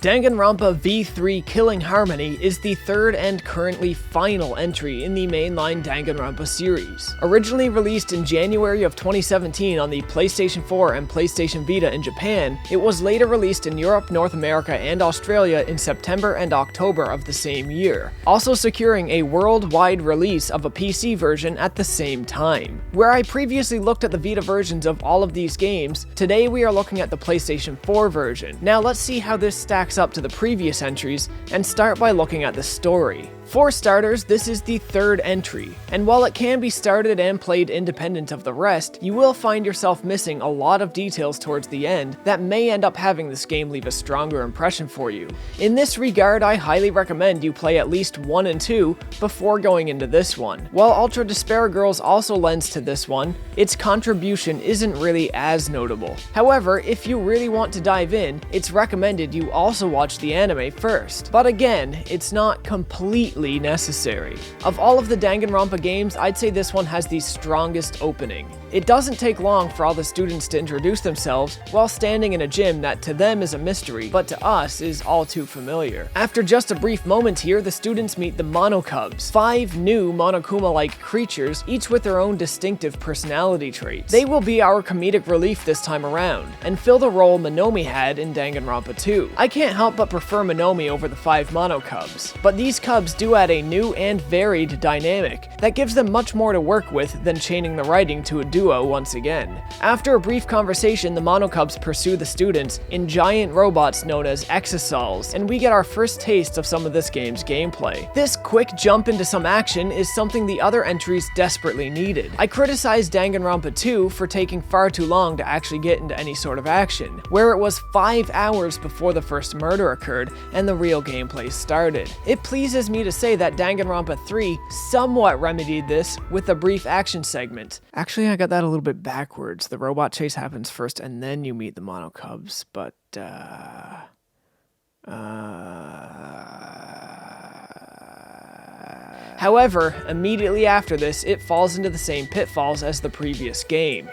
Danganronpa V3 Killing Harmony is the third and currently final entry in the mainline Danganronpa series. Originally released in January of 2017 on the PlayStation 4 and PlayStation Vita in Japan, it was later released in Europe, North America, and Australia in September and October of the same year, also securing a worldwide release of a PC version at the same time. Where I previously looked at the Vita versions of all of these games, today we are looking at the PlayStation 4 version. Now let's see how this stacks up to the previous entries, and start by looking at the story. For starters, this is the third entry, and while it can be started and played independent of the rest, you will find yourself missing a lot of details towards the end that may end up having this game leave a stronger impression for you. In this regard, I highly recommend you play at least 1 and 2 before going into this one. While Ultra Despair Girls also lends to this one, its contribution isn't really as notable. However, if you really want to dive in, it's recommended you also watch the anime first. But again, it's not completely necessary. Of all of the Danganronpa games, I'd say this one has the strongest opening. It doesn't take long for all the students to introduce themselves while standing in a gym that to them is a mystery, but to us is all too familiar. After just a brief moment here, the students meet the Monokubs, 5 new Monokuma-like creatures, each with their own distinctive personality traits. They will be our comedic relief this time around, and fill the role Minomi had in Danganronpa 2. I can't help but prefer Minomi over the 5 Monokubs, but these cubs do add a new and varied dynamic that gives them much more to work with than chaining the writing to a duo once again. After a brief conversation, the Monokubs pursue the students in giant robots known as exosols, and we get our first taste of some of this game's gameplay. This quick jump into some action is something the other entries desperately needed. I criticized Danganronpa 2 for taking far too long to actually get into any sort of action, where it was 5 hours before the first murder occurred and the real gameplay started. It pleases me to say that Danganronpa 3 somewhat remedied this with a brief action segment. Actually, I got that a little bit backwards. The robot chase happens first and then you meet the Monokubs, but However, immediately after this, it falls into the same pitfalls as the previous game.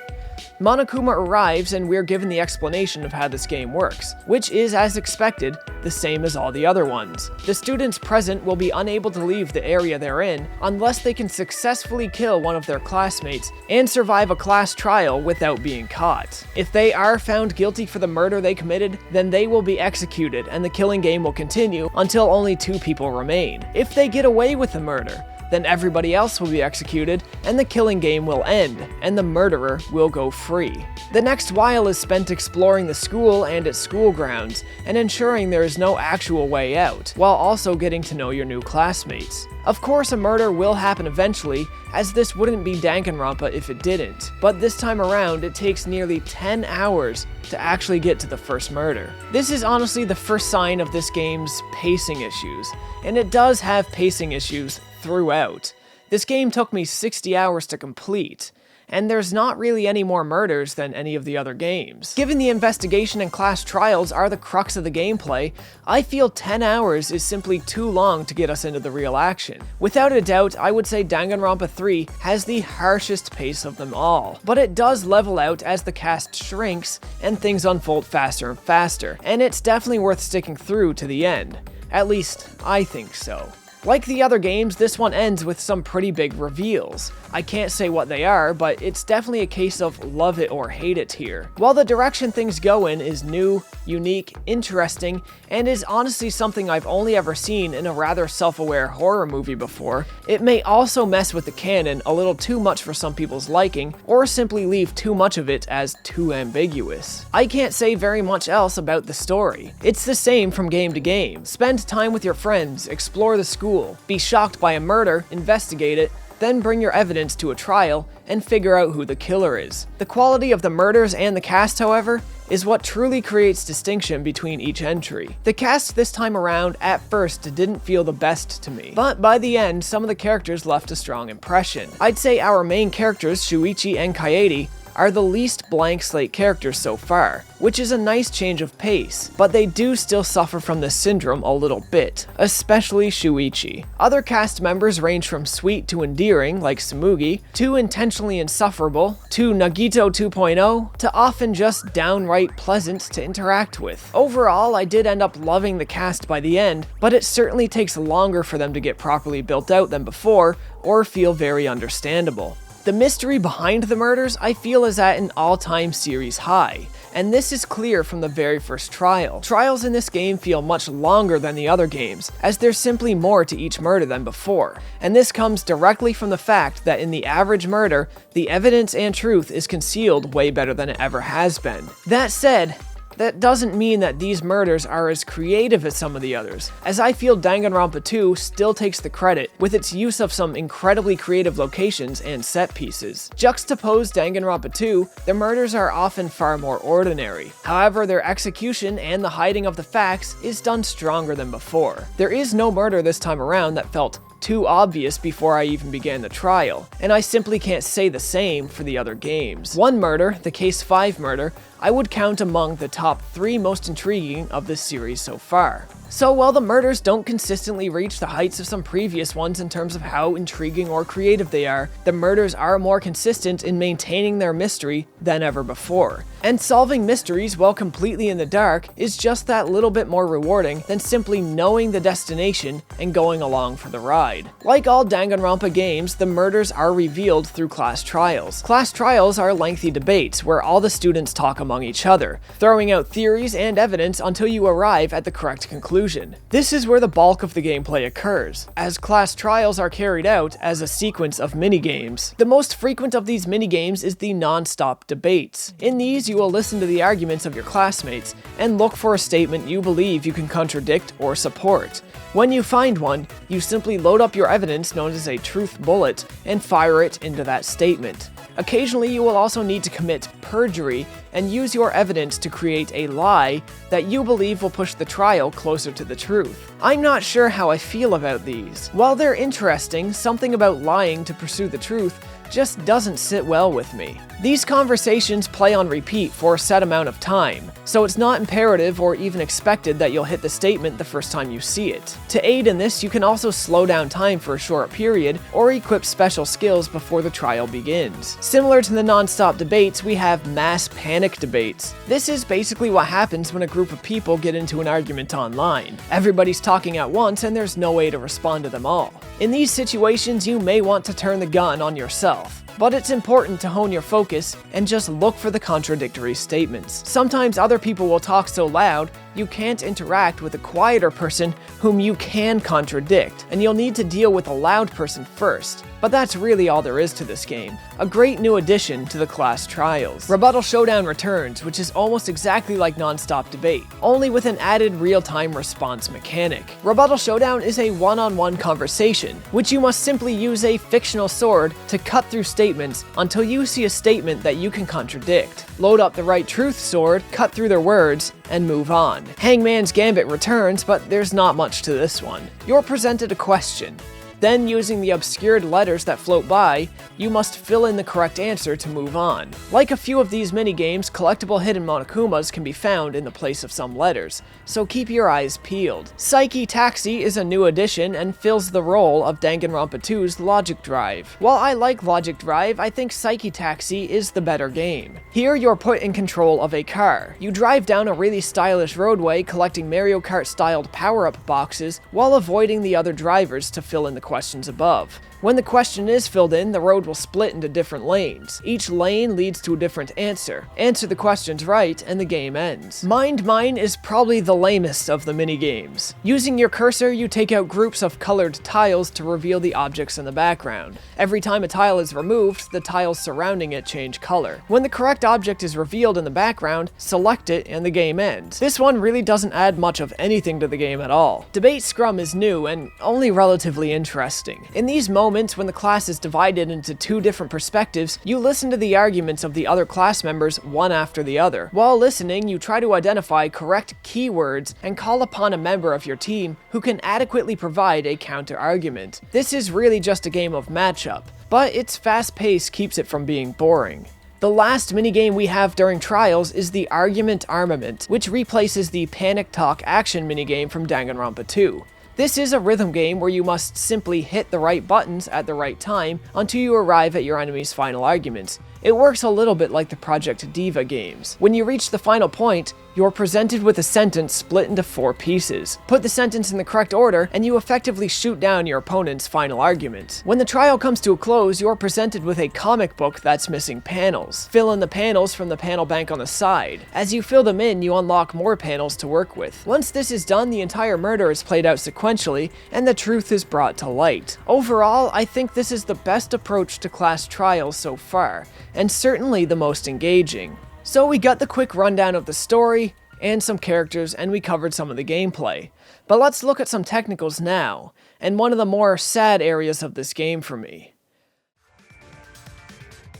Monokuma arrives and we're given the explanation of how this game works, which is, as expected, the same as all the other ones. The students present will be unable to leave the area they're in unless they can successfully kill one of their classmates and survive a class trial without being caught. If they are found guilty for the murder they committed, then they will be executed and the killing game will continue until only 2 people remain. If they get away with the murder, then everybody else will be executed and the killing game will end, and the murderer will go free. The next while is spent exploring the school and its school grounds, and ensuring there is no actual way out, while also getting to know your new classmates. Of course, a murder will happen eventually, as this wouldn't be Danganronpa if it didn't, but this time around it takes nearly 10 hours to actually get to the first murder. This is honestly the first sign of this game's pacing issues, and it does have pacing issues throughout. This game took me 60 hours to complete, and there's not really any more murders than any of the other games. Given the investigation and class trials are the crux of the gameplay, I feel 10 hours is simply too long to get us into the real action. Without a doubt, I would say Danganronpa 3 has the harshest pace of them all, but it does level out as the cast shrinks and things unfold faster and faster, and it's definitely worth sticking through to the end. At least, I think so. Like the other games, this one ends with some pretty big reveals. I can't say what they are, but it's definitely a case of love it or hate it here. While the direction things go in is new, unique, interesting, and is honestly something I've only ever seen in a rather self-aware horror movie before, it may also mess with the canon a little too much for some people's liking, or simply leave too much of it as too ambiguous. I can't say very much else about the story. It's the same from game to game. Spend time with your friends, explore the school, be shocked by a murder, investigate it, then bring your evidence to a trial, and figure out who the killer is. The quality of the murders and the cast, however, is what truly creates distinction between each entry. The cast this time around at first didn't feel the best to me, but by the end, some of the characters left a strong impression. I'd say our main characters, Shuichi and Kaede, are the least blank slate characters so far, which is a nice change of pace, but they do still suffer from this syndrome a little bit, especially Shuichi. Other cast members range from sweet to endearing, like Tsumugi, to intentionally insufferable, to Nagito 2.0, to often just downright pleasant to interact with. Overall, I did end up loving the cast by the end, but it certainly takes longer for them to get properly built out than before, or feel very understandable. The mystery behind the murders I feel is at an all-time series high, and this is clear from the very first trial. Trials in this game feel much longer than the other games, as there's simply more to each murder than before, and this comes directly from the fact that in the average murder, the evidence and truth is concealed way better than it ever has been. That said, that doesn't mean that these murders are as creative as some of the others, as I feel Danganronpa 2 still takes the credit with its use of some incredibly creative locations and set pieces. Juxtaposed Danganronpa 2, the murders are often far more ordinary. However, their execution and the hiding of the facts is done stronger than before. There is no murder this time around that felt too obvious before I even began the trial, and I simply can't say the same for the other games. One murder, the Case 5 murder, I would count among the top 3 most intriguing of this series so far. So while the murders don't consistently reach the heights of some previous ones in terms of how intriguing or creative they are, the murders are more consistent in maintaining their mystery than ever before. And solving mysteries while completely in the dark is just that little bit more rewarding than simply knowing the destination and going along for the ride. Like all Danganronpa games, the murders are revealed through class trials. Class trials are lengthy debates where all the students talk among each other, throwing out theories and evidence until you arrive at the correct conclusion. This is where the bulk of the gameplay occurs, as class trials are carried out as a sequence of minigames. The most frequent of these minigames is the non-stop debates. In these, you will listen to the arguments of your classmates and look for a statement you believe you can contradict or support. When you find one, you simply load up your evidence known as a truth bullet and fire it into that statement. Occasionally, you will also need to commit perjury and use your evidence to create a lie that you believe will push the trial closer to the truth. I'm not sure how I feel about these. While they're interesting, something about lying to pursue the truth just doesn't sit well with me. These conversations play on repeat for a set amount of time, so it's not imperative or even expected that you'll hit the statement the first time you see it. To aid in this, you can also slow down time for a short period or equip special skills before the trial begins. Similar to the non-stop debates, we have mass panic debates. This is basically what happens when a group of people get into an argument online. Everybody's talking at once and there's no way to respond to them all. In these situations, you may want to turn the gun on yourself, but it's important to hone your focus and just look for the contradictory statements. Sometimes other people will talk so loud, you can't interact with a quieter person whom you can contradict, and you'll need to deal with a loud person first. But that's really all there is to this game. A great new addition to the class trials. Rebuttal Showdown returns, which is almost exactly like non-stop debate, only with an added real-time response mechanic. Rebuttal Showdown is a one-on-one conversation, which you must simply use a fictional sword to cut through statements until you see a statement that you can contradict. Load up the right truth sword, cut through their words, and move on. Hangman's Gambit returns, but there's not much to this one. You're presented a question. Then, using the obscured letters that float by, you must fill in the correct answer to move on. Like a few of these minigames, collectible hidden Monokumas can be found in the place of some letters, so keep your eyes peeled. Psyche Taxi is a new addition and fills the role of Danganronpa 2's Logic Drive. While I like Logic Drive, I think Psyche Taxi is the better game. Here, you're put in control of a car. You drive down a really stylish roadway collecting Mario Kart-styled power-up boxes while avoiding the other drivers to fill in the questions above. When the question is filled in, the road will split into different lanes. Each lane leads to a different answer. Answer the questions right, and the game ends. Mind Mine is probably the lamest of the minigames. Using your cursor, you take out groups of colored tiles to reveal the objects in the background. Every time a tile is removed, the tiles surrounding it change color. When the correct object is revealed in the background, select it and the game ends. This one really doesn't add much of anything to the game at all. Debate Scrum is new and only relatively interesting. In these moments, when the class is divided into two different perspectives, you listen to the arguments of the other class members one after the other. While listening, you try to identify correct keywords and call upon a member of your team who can adequately provide a counter-argument. This is really just a game of matchup, but its fast pace keeps it from being boring. The last minigame we have during Trials is the Argument Armament, which replaces the Panic Talk action minigame from Danganronpa 2. This is a rhythm game where you must simply hit the right buttons at the right time until you arrive at your enemy's final argument. It works a little bit like the Project Diva games. When you reach the final point, you're presented with a sentence split into 4 pieces. Put the sentence in the correct order, and you effectively shoot down your opponent's final argument. When the trial comes to a close, you're presented with a comic book that's missing panels. Fill in the panels from the panel bank on the side. As you fill them in, you unlock more panels to work with. Once this is done, the entire murder is played out sequentially, and the truth is brought to light. Overall, I think this is the best approach to class trials so far, and certainly the most engaging. So we got the quick rundown of the story, and some characters, and we covered some of the gameplay. But let's look at some technicals now, and one of the more sad areas of this game for me.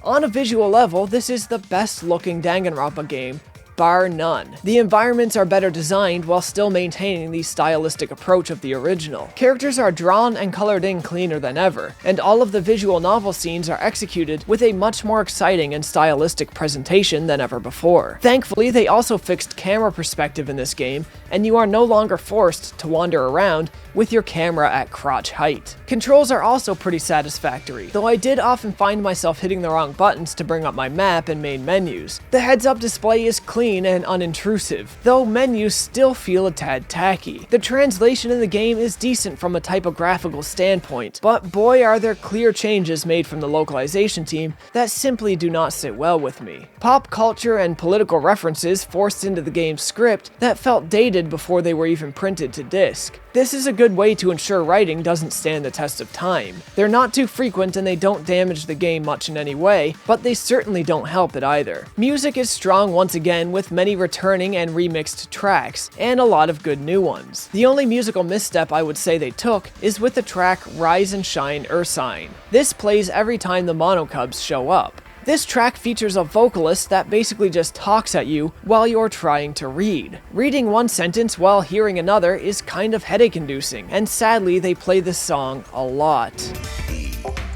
On a visual level, this is the best looking Danganronpa game, bar none. The environments are better designed while still maintaining the stylistic approach of the original. Characters are drawn and colored in cleaner than ever, and all of the visual novel scenes are executed with a much more exciting and stylistic presentation than ever before. Thankfully, they also fixed camera perspective in this game, and you are no longer forced to wander around with your camera at crotch height. Controls are also pretty satisfactory, though I did often find myself hitting the wrong buttons to bring up my map and main menus. The heads-up display is clean and unintrusive, though menus still feel a tad tacky. The translation in the game is decent from a typographical standpoint, but boy are there clear changes made from the localization team that simply do not sit well with me. Pop culture and political references forced into the game's script that felt dated before they were even printed to disc. This is a good way to ensure writing doesn't stand the test of time. They're not too frequent and they don't damage the game much in any way, but they certainly don't help it either. Music is strong once again, with many returning and remixed tracks, and a lot of good new ones. The only musical misstep I would say they took is with the track Rise and Shine Ursine. This plays every time the Monokubs show up. This track features a vocalist that basically just talks at you while you're trying to read. Reading one sentence while hearing another is kind of headache-inducing, and sadly they play this song a lot. He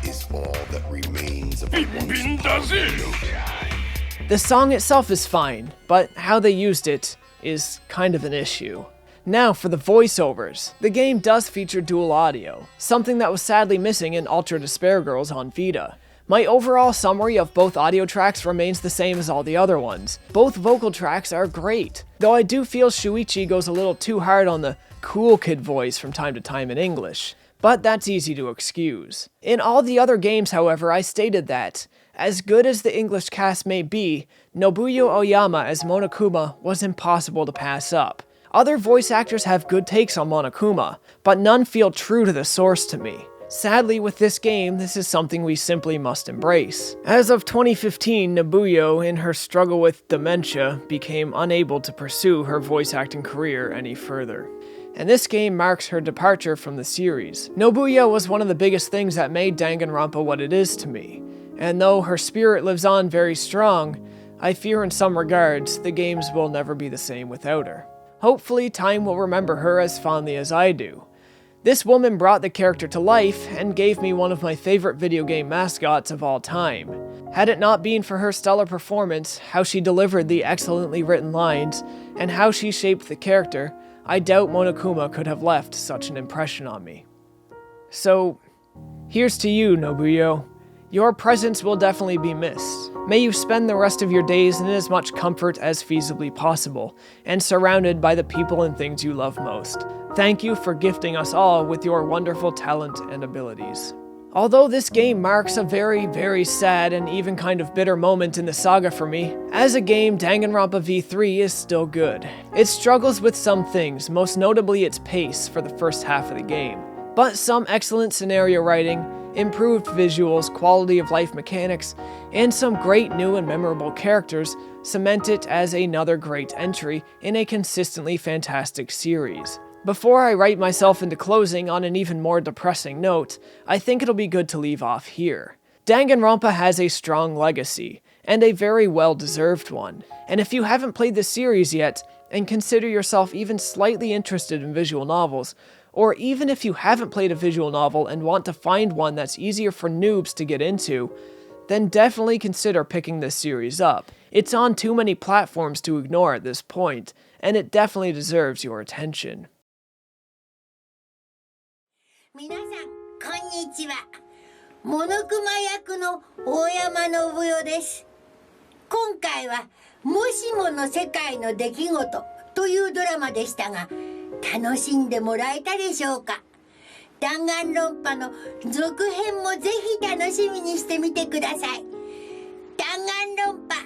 is all that remains of The song itself is fine, but how they used it is kind of an issue. Now for the voiceovers. The game does feature dual audio, something that was sadly missing in Ultra Despair Girls on Vita. My overall summary of both audio tracks remains the same as all the other ones. Both vocal tracks are great, though I do feel Shuichi goes a little too hard on the cool kid voice from time to time in English, but that's easy to excuse. In all the other games, however, I stated that, as good as the English cast may be, Nobuyo Oyama as Monokuma was impossible to pass up. Other voice actors have good takes on Monokuma, but none feel true to the source to me. Sadly, with this game, this is something we simply must embrace. As of 2015, Nobuyo, in her struggle with dementia, became unable to pursue her voice acting career any further. And this game marks her departure from the series. Nobuyo was one of the biggest things that made Danganronpa what it is to me. And though her spirit lives on very strong, I fear in some regards, the games will never be the same without her. Hopefully, time will remember her as fondly as I do. This woman brought the character to life and gave me one of my favorite video game mascots of all time. Had it not been for her stellar performance, how she delivered the excellently written lines, and how she shaped the character, I doubt Monokuma could have left such an impression on me. So, here's to you, Nobuyo. Your presence will definitely be missed. May you spend the rest of your days in as much comfort as feasibly possible, and surrounded by the people and things you love most. Thank you for gifting us all with your wonderful talent and abilities. Although this game marks a very, very sad and even kind of bitter moment in the saga for me, as a game, Danganronpa V3 is still good. It struggles with some things, most notably its pace for the first half of the game. But some excellent scenario writing, improved visuals, quality of life mechanics, and some great new and memorable characters cement it as another great entry in a consistently fantastic series. Before I write myself into closing on an even more depressing note, I think it'll be good to leave off here. Danganronpa has a strong legacy, and a very well-deserved one. And if you haven't played the series yet, and consider yourself even slightly interested in visual novels, or even if you haven't played a visual novel and want to find one that's easier for noobs to get into, then definitely consider picking this series up. It's on too many platforms to ignore at this point, and it definitely deserves your attention. 皆さん、こんにちは。モノクマ役の大山信代です。今回は、もしもの世界の出来事というドラマでしたが、楽しんでもらえたでしょうか。弾丸論破の続編もぜひ楽しみにしてみてください。弾丸論破